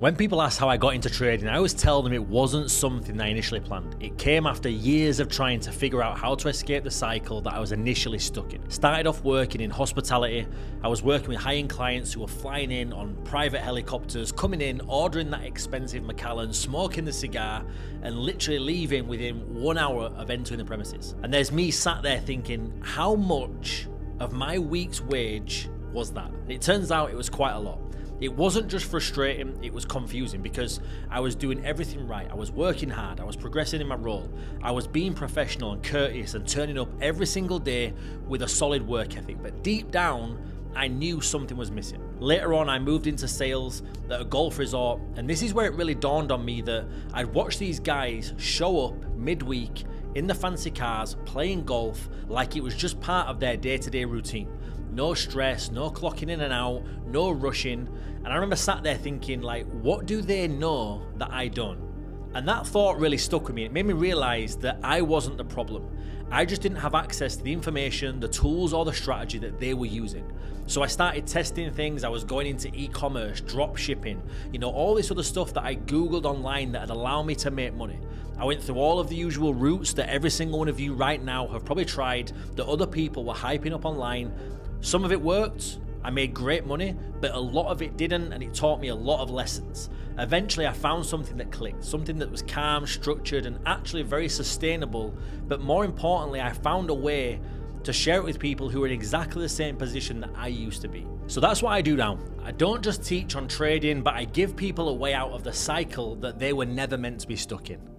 When people ask how I got into trading, I always tell them it wasn't something I initially planned. It came after years of trying to figure out how to escape the cycle that I was initially stuck in. Started off working in hospitality. I was working with high-end clients who were flying in on private helicopters, coming in, ordering that expensive Macallan, smoking the cigar, and literally leaving within 1 hour of entering the premises. And there's me sat there thinking, how much of my week's wage was that? And it turns out it was quite a lot. It wasn't just frustrating, it was confusing because I was doing everything right. I was working hard, I was progressing in my role, I was being professional and courteous and turning up every single day with a solid work ethic. But deep down, I knew something was missing. Later on, I moved into sales at a golf resort, and this is where it really dawned on me that I'd watch these guys show up midweek in the fancy cars, playing golf like it was just part of their day-to-day routine. No stress, no clocking in and out, no rushing. And I remember sat there thinking, like, what do they know that I don't? And that thought really stuck with me. It made me realize that I wasn't the problem. I just didn't have access to the information, the tools, or the strategy that they were using. So I started testing things. I was going into e-commerce, drop shipping, all this other stuff that I Googled online that would allow me to make money. I went through all of the usual routes that every single one of you right now have probably tried, that other people were hyping up online. Some of it worked, I made great money, but a lot of it didn't, and it taught me a lot of lessons. Eventually I found something that clicked, something that was calm, structured, and actually very sustainable, but more importantly, I found a way to share it with people who are in exactly the same position that I used to be. So that's what I do now. I don't just teach on trading, but I give people a way out of the cycle that they were never meant to be stuck in.